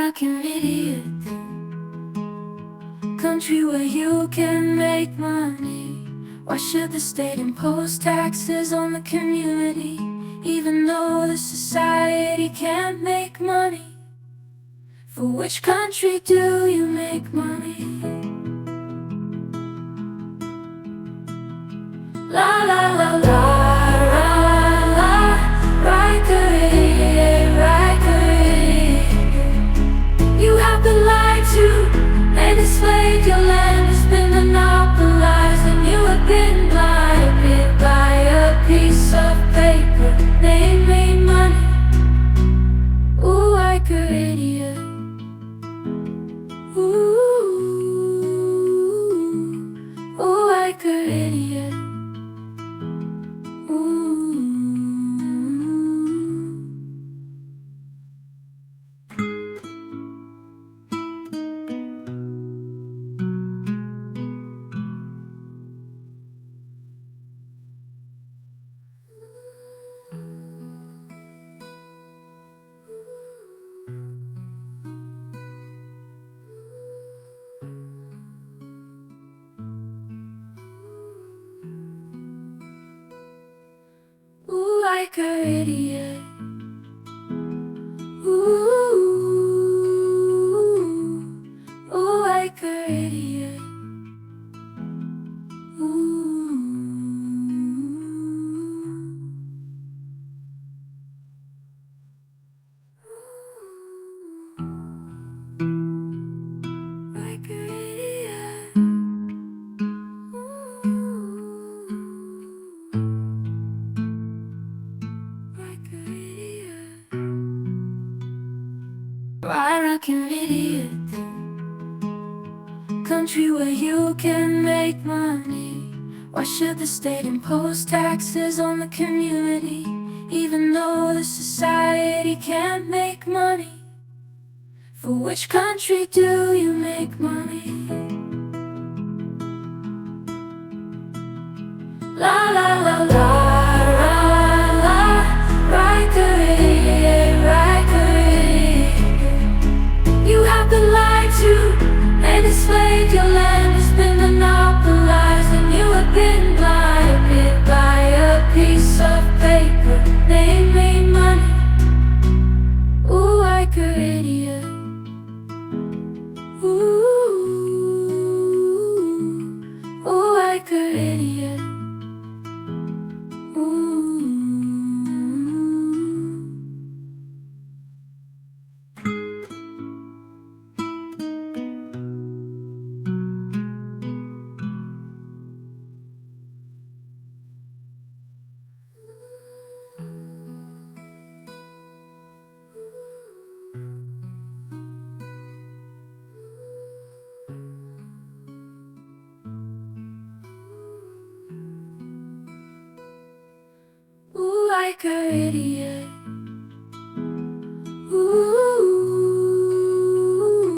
like an idiot. Country where you can make money. Why should the state impose taxes on the community, even though the society can't make money? For which country do you make money? La la la la, la la, Riker idiot, Riker idiot. You have been lied to and enslaved, your land has been monopolized, and you have been blinded by a piece of paper namely money. Ooh, Riker idiot. Ooh, ooh, Riker idiot. Ooh, Riker idiot. Ooh, ooh, Riker idiot. Ooh, Riker idiot. Riker idiot. Why like an idiot? Country where you can make money. Why should the state impose taxes on the community, even though the society can't make money? For which country do you make money? La la la la, la la, Riker idiot, Riker idiot. You have been lied to and enslaved, your land has been monopolized, and you have been blinded by a piece of paper namely money. Ooh, Riker idiot. Ooh, ooh, Riker idiot. Ooh. Ooh, Riker idiot.